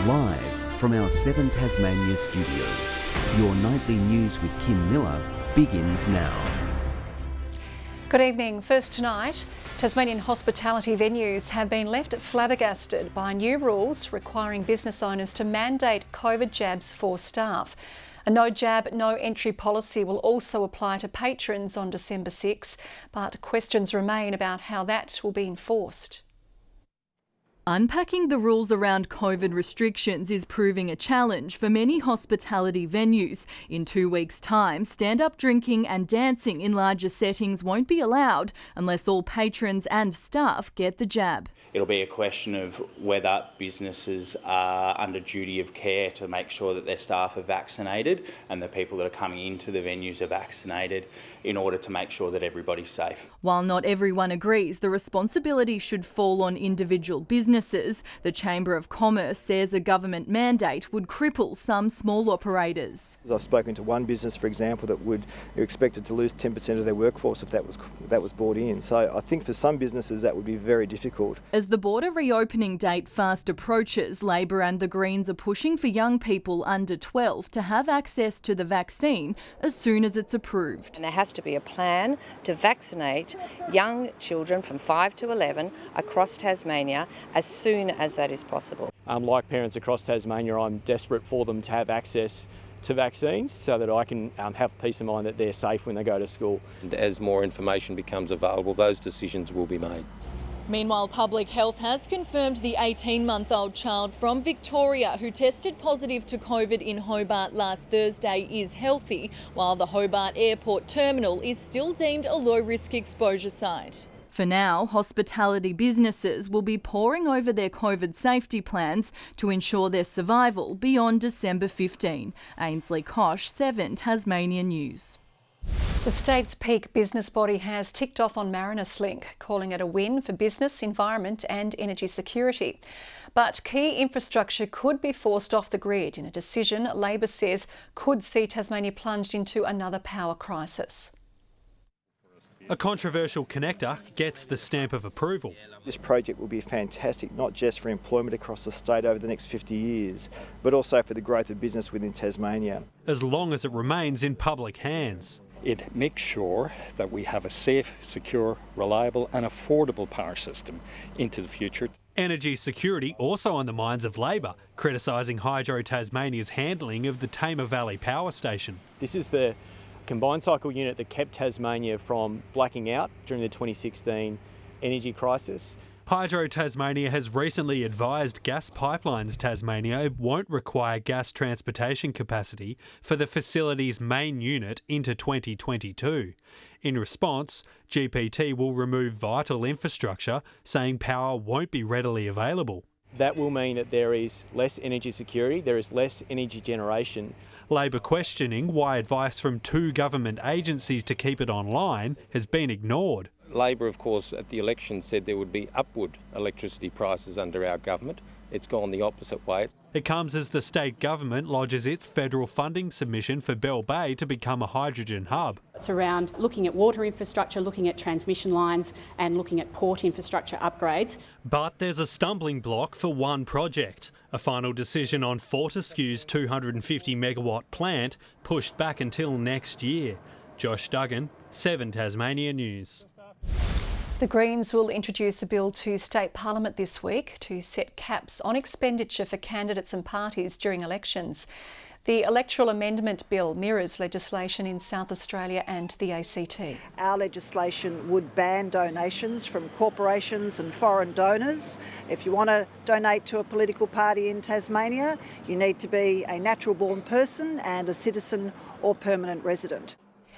Live from our 7 Tasmania studios, your nightly news with Kim Miller begins now. Good evening. First tonight, Tasmanian hospitality venues have been left flabbergasted by new rules requiring business owners to mandate COVID jabs for staff. A no jab, no entry policy will also apply to patrons on December 6, but questions remain about how that will be enforced. Unpacking the rules around COVID restrictions is proving a challenge for many hospitality venues. In 2 weeks' time, stand-up drinking and dancing in larger settings won't be allowed unless all patrons and staff get the jab. It'll be a question of whether businesses are under duty of care to make sure that their staff are vaccinated and the people that are coming into the venues are vaccinated in order to make sure that everybody's safe. While not everyone agrees the responsibility should fall on individual businesses, the Chamber of Commerce says a government mandate would cripple some small operators. I've spoken to one business, for example, that would be expected to lose 10% of their workforce if that was brought in. So I think for some businesses that would be very difficult. As the border reopening date fast approaches, Labor and the Greens are pushing for young people under 12 to have access to the vaccine as soon as it's approved. And there has to be a plan to vaccinate young children from 5 to 11 across Tasmania as soon as that is possible. Like parents across Tasmania, I'm desperate for them to have access to vaccines so that I can have peace of mind that they're safe when they go to school. And as more information becomes available, those decisions will be made. Meanwhile, Public Health has confirmed the 18-month-old child from Victoria who tested positive to COVID in Hobart last Thursday is healthy, while the Hobart Airport terminal is still deemed a low-risk exposure site. For now, hospitality businesses will be poring over their COVID safety plans to ensure their survival beyond December 15. Ainsley Kosh, 7 Tasmania News. The state's peak business body has ticked off on Marinus Link, calling it a win for business, environment and energy security. But key infrastructure could be forced off the grid in a decision Labor says could see Tasmania plunged into another power crisis. A controversial connector gets the stamp of approval. This project will be fantastic, not just for employment across the state over the next 50 years, but also for the growth of business within Tasmania. As long as it remains in public hands. It makes sure that we have a safe, secure, reliable and affordable power system into the future. Energy security also on the minds of Labor, criticising Hydro Tasmania's handling of the Tamar Valley Power Station. This is the combined cycle unit that kept Tasmania from blacking out during the 2016 energy crisis. Hydro Tasmania has recently advised Gas Pipelines Tasmania won't require gas transportation capacity for the facility's main unit into 2022. In response, GPT will remove vital infrastructure, saying power won't be readily available. That will mean that there is less energy security, there is less energy generation. Labor questioning why advice from 2 government agencies to keep it online has been ignored. Labor, of course, at the election said there would be upward electricity prices under our government. It's gone the opposite way. It comes as the state government lodges its federal funding submission for Bell Bay to become a hydrogen hub. It's around looking at water infrastructure, looking at transmission lines and looking at port infrastructure upgrades. But there's a stumbling block for one project. A final decision on Fortescue's 250 megawatt plant pushed back until next year. Josh Duggan, 7 Tasmania News. The Greens will introduce a bill to State Parliament this week to set caps on expenditure for candidates and parties during elections. The electoral amendment bill mirrors legislation in South Australia and the ACT. Our legislation would ban donations from corporations and foreign donors. If you want to donate to a political party in Tasmania, you need to be a natural-born person and a citizen or permanent resident.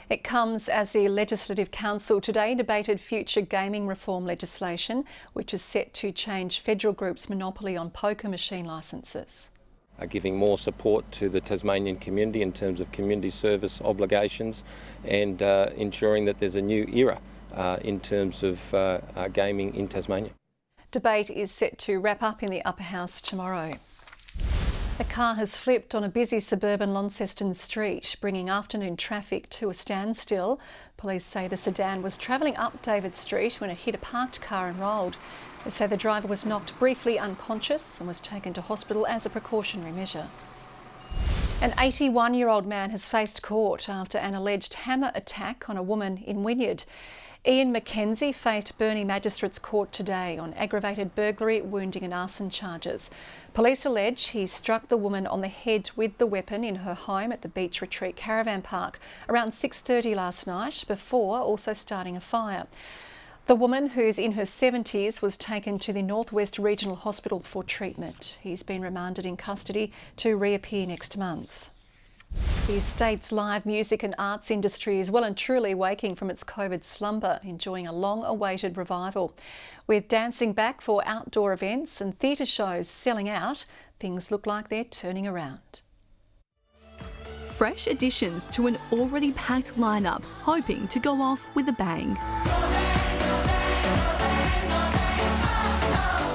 It comes as the Legislative Council today debated future gaming reform legislation, which is set to change federal group's monopoly on poker machine licences. Giving more support to the Tasmanian community in terms of community service obligations and ensuring that there's a new era in terms of gaming in Tasmania. Debate is set to wrap up in the Upper House tomorrow. A car has flipped on a busy suburban Launceston street, bringing afternoon traffic to a standstill. Police say the sedan was travelling up David Street when it hit a parked car and rolled. They say the driver was knocked briefly unconscious and was taken to hospital as a precautionary measure. An 81-year-old man has faced court after an alleged hammer attack on a woman in Wynyard. Ian McKenzie faced Burnie Magistrates Court today on aggravated burglary, wounding and arson charges. Police allege he struck the woman on the head with the weapon in her home at the Beach Retreat Caravan Park around 6:30 last night, before also starting a fire. The woman, who's in her 70s, was taken to the Northwest Regional Hospital for treatment. He's been remanded in custody to reappear next month. The state's live music and arts industry is well and truly waking from its COVID slumber, enjoying a long-awaited revival. With dancing back for outdoor events and theatre shows selling out, things look like they're turning around. Fresh additions to an already packed lineup, hoping to go off with a bang.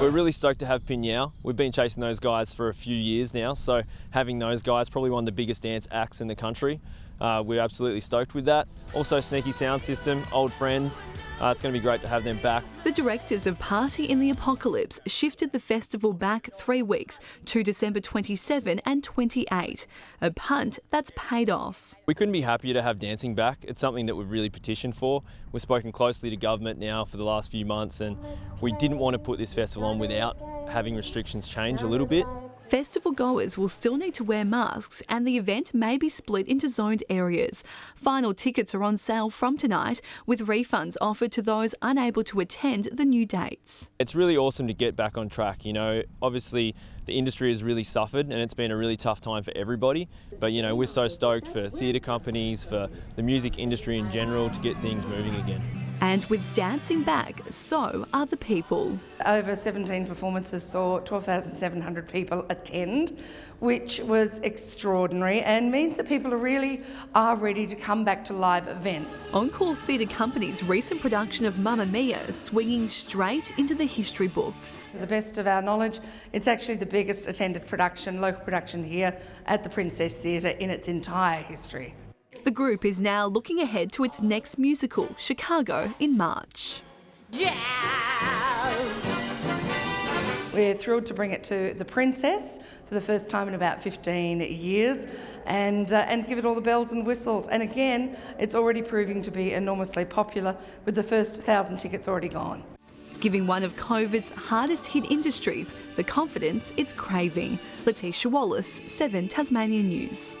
We're really stoked to have Paine. We've been chasing those guys for a few years now, so having those guys, probably one of the biggest dance acts in the country. We're absolutely stoked with that. Also Sneaky Sound System, old friends. It's going to be great to have them back. The directors of Party in the Apocalypse shifted the festival back 3 weeks to December 27 and 28, a punt that's paid off. We couldn't be happier to have dancing back. It's something that we've really petitioned for. We've spoken closely to government now for the last few months, and we didn't want to put this festival on without having restrictions change a little bit. Festival goers will still need to wear masks, and the event may be split into zoned areas. Final tickets are on sale from tonight, with refunds offered to those unable to attend the new dates. It's really awesome to get back on track. You know, obviously the industry has really suffered and it's been a really tough time for everybody. But you know, we're so stoked for theatre companies, for the music industry in general, to get things moving again. And with dancing back, so are the people. Over 17 performances saw 12,700 people attend, which was extraordinary and means that people really are ready to come back to live events. Encore Theatre Company's recent production of Mamma Mia swinging straight into the history books. To the best of our knowledge, it's actually the biggest attended production, local production here at the Princess Theatre in its entire history. The group is now looking ahead to its next musical, Chicago, in March. Jazz! We're thrilled to bring it to the Princess for the first time in about 15 years and give it all the bells and whistles. And again, it's already proving to be enormously popular, with the first 1,000 tickets already gone. Giving one of COVID's hardest hit industries the confidence it's craving. Letitia Wallace, 7 Tasmania News.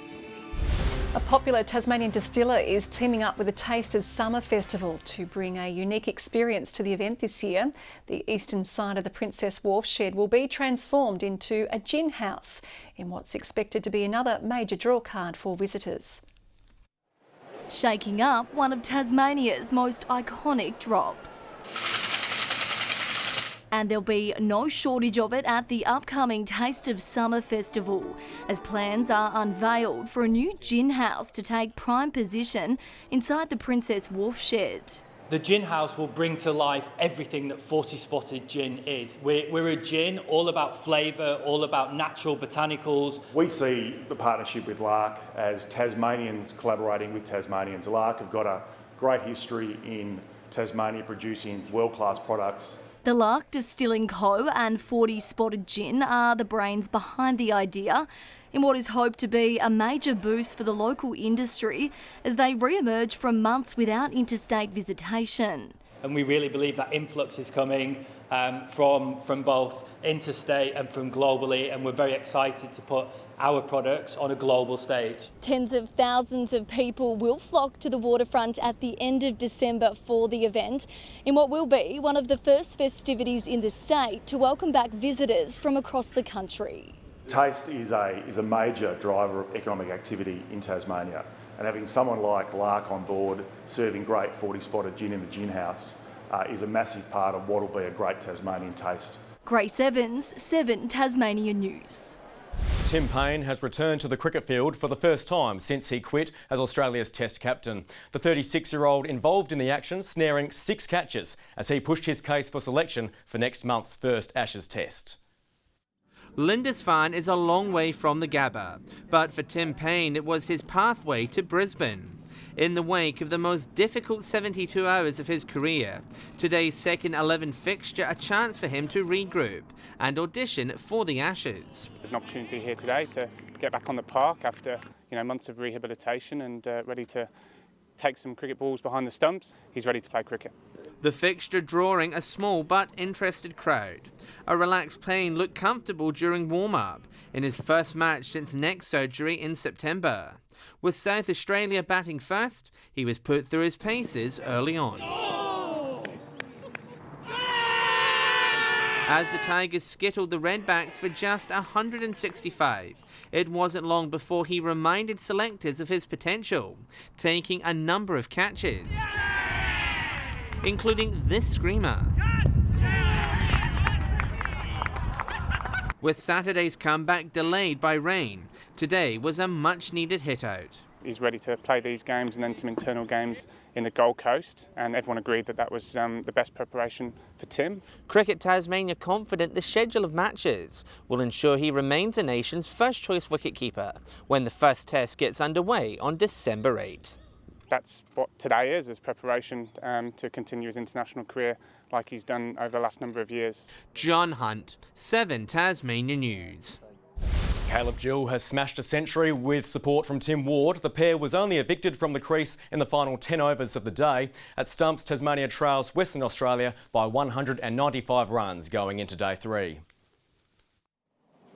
A popular Tasmanian distiller is teaming up with the Taste of Summer Festival to bring a unique experience to the event this year. The eastern side of the Princess Wharf shed will be transformed into a gin house in what's expected to be another major drawcard for visitors. Shaking up one of Tasmania's most iconic drops. And there'll be no shortage of it at the upcoming Taste of Summer Festival, as plans are unveiled for a new gin house to take prime position inside the Princess Wharf shed. The gin house will bring to life everything that 40 Spotted Gin is. We're a gin all about flavour, all about natural botanicals. We see the partnership with Lark as Tasmanians collaborating with Tasmanians. Lark have got a great history in Tasmania producing world-class products. The Lark Distilling Co and 40 Spotted Gin are the brains behind the idea, in what is hoped to be a major boost for the local industry as they re-emerge from months without interstate visitation. And we really believe that influx is coming from both interstate and from globally, and we're very excited to put our products on a global stage. Tens of thousands of people will flock to the waterfront at the end of December for the event, in what will be one of the first festivities in the state to welcome back visitors from across the country. Taste is a major driver of economic activity in Tasmania, and having someone like Lark on board serving great 40 Spotted Gin in the gin house is a massive part of what will be a great Tasmanian taste. Grace Evans, 7 Tasmania News. Tim Paine has returned to the cricket field for the first time since he quit as Australia's Test captain. The 36-year-old involved in the action, snaring 6 catches as he pushed his case for selection for next month's first Ashes Test. Lindisfarne is a long way from the Gabba, but for Tim Paine it was his pathway to Brisbane. in the wake of the most difficult 72 hours of his career. Today's second 11 fixture a chance for him to regroup and audition for the Ashes. There's an opportunity here today to get back on the park after months of rehabilitation and ready to take some cricket balls behind the stumps. He's ready to play cricket. The fixture drawing a small but interested crowd. A relaxed Paine looked comfortable during warm-up in his first match since neck surgery in September. With South Australia batting first, he was put through his paces early on. As the Tigers skittled the Redbacks for just 165, it wasn't long before he reminded selectors of his potential, taking a number of catches, including this screamer. With Saturday's comeback delayed by rain, today was a much-needed hit-out. He's ready to play these games and then some internal games in the Gold Coast, and everyone agreed that that was the best preparation for Tim. Cricket Tasmania confident the schedule of matches will ensure he remains the nation's first-choice wicketkeeper when the first test gets underway on December 8. That's what today is preparation to continue his international career like he's done over the last number of years. John Hunt, 7 Tasmania News. Caleb Gill has smashed a century with support from Tim Ward. The pair was only evicted from the crease in the final 10 overs of the day. At stumps, Tasmania trails Western Australia by 195 runs going into day 3.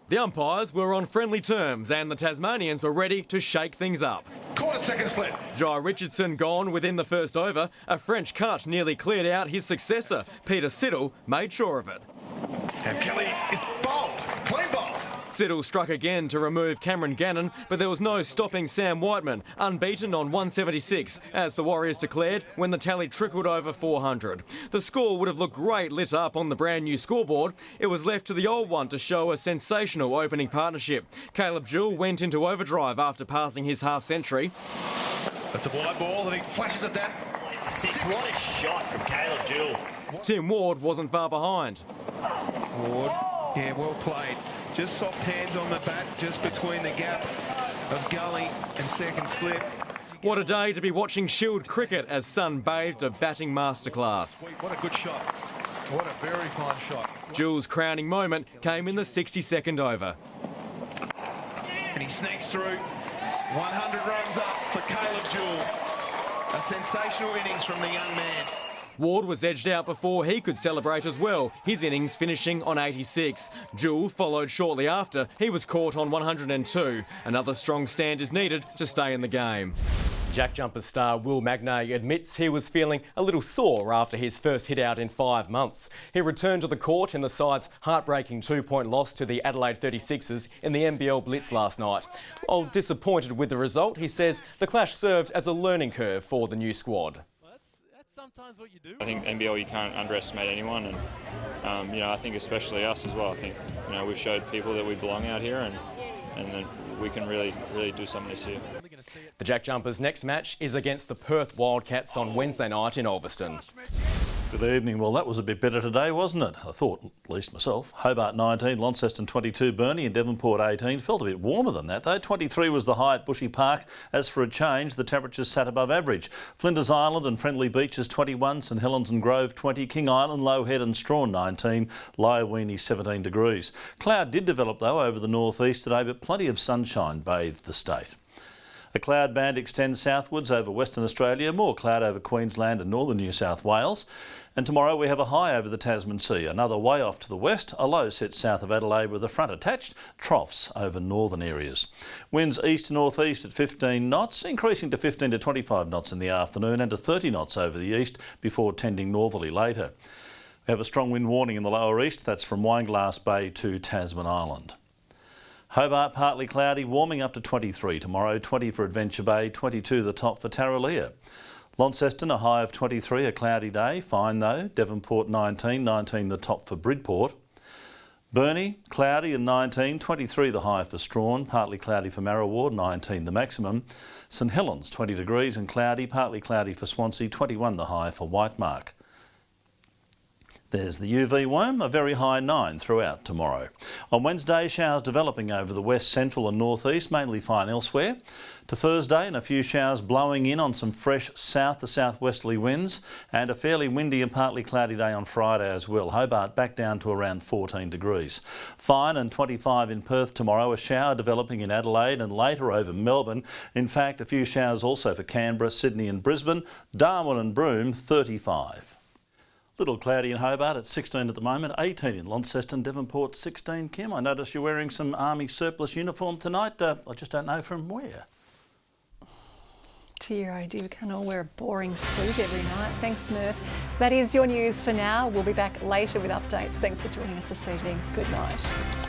The umpires were on friendly terms and the Tasmanians were ready to shake things up. Caught it second slip. Jai Richardson gone within the first over. A French cut nearly cleared out his successor. Peter Siddle made sure of it. And Kelly is bowled. Clean bowl. Siddle struck again to remove Cameron Gannon, but there was no stopping Sam Whiteman, unbeaten on 176, as the Warriors declared when the tally trickled over 400. The score would have looked great lit up on the brand new scoreboard. It was left to the old one to show a sensational opening partnership. Caleb Gill went into overdrive after passing his half-century. That's a wide ball and he flashes it down. Six. What a shot from Caleb Gill. Tim Ward wasn't far behind. Ward, yeah, well played. Just soft hands on the bat, just between the gap of gully and second slip. What a day to be watching Shield cricket as Sun bathed a batting masterclass. What a good shot. What a very fine shot. Gill's crowning moment came in the 62nd over. And he sneaks through. 100 runs up for Caleb Gill. A sensational innings from the young man. Ward was edged out before he could celebrate as well, his innings finishing on 86. Gill followed shortly after. He was caught on 102. Another strong stand is needed to stay in the game. Jack Jumper star Will Magnay admits he was feeling a little sore after his first hit out in 5 months. He returned to the court in the side's heartbreaking 2-point loss to the Adelaide 36ers in the NBL Blitz last night. While disappointed with the result, he says the clash served as a learning curve for the new squad. Sometimes what you do. I think NBL you can't underestimate anyone, and I think especially us as well. I think we've showed people that we belong out here, and then we can really do something this year. The Jack Jumpers' next match is against the Perth Wildcats on Wednesday night in Ulverston. Good evening. Well, that was a bit better today, wasn't it? I thought, at least myself. Hobart 19, Launceston 22, Burnie and Devonport 18. Felt a bit warmer than that, though. 23 was the high at Bushy Park. As for a change, the temperatures sat above average. Flinders Island and Friendly Beaches 21, St Helens and Grove 20, King Island, Low Head and Strawn 19, Lyweenie 17 degrees. Cloud did develop, though, over the northeast today, but plenty of sunshine bathed the state. The cloud band extends southwards over Western Australia, more cloud over Queensland and northern New South Wales. And tomorrow we have a high over the Tasman Sea, another way off to the west, a low sits south of Adelaide with a front attached, troughs over northern areas. Winds east-northeast at 15 knots, increasing to 15 to 25 knots in the afternoon and to 30 knots over the east before tending northerly later. We have a strong wind warning in the lower east, that's from Wineglass Bay to Tasman Island. Hobart partly cloudy, warming up to 23 tomorrow, 20 for Adventure Bay, 22 the top for Tarraleah. Launceston a high of 23, a cloudy day, fine though. Devonport 19, 19 the top for Bridport. Burnie cloudy and 19, 23 the high for Strawn, partly cloudy for Marraward, 19 the maximum. St Helens 20 degrees and cloudy, partly cloudy for Swansea, 21 the high for Whitemark. There's the UV worm, a very high 9 throughout tomorrow. On Wednesday, showers developing over the west, central and northeast, mainly fine elsewhere. To Thursday, and a few showers blowing in on some fresh south to southwesterly winds, and a fairly windy and partly cloudy day on Friday as well. Hobart back down to around 14 degrees. Fine and 25 in Perth tomorrow, a shower developing in Adelaide and later over Melbourne. In fact, a few showers also for Canberra, Sydney and Brisbane. Darwin and Broome, 35. Little cloudy in Hobart at 16 at the moment, 18 in Launceston, Devonport 16. Kim, I notice you're wearing some Army surplus uniform tonight. I just don't know from where. Dear, oh dear, we can't all wear a boring suit every night. Thanks, Murph. That is your news for now. We'll be back later with updates. Thanks for joining us this evening. Good night.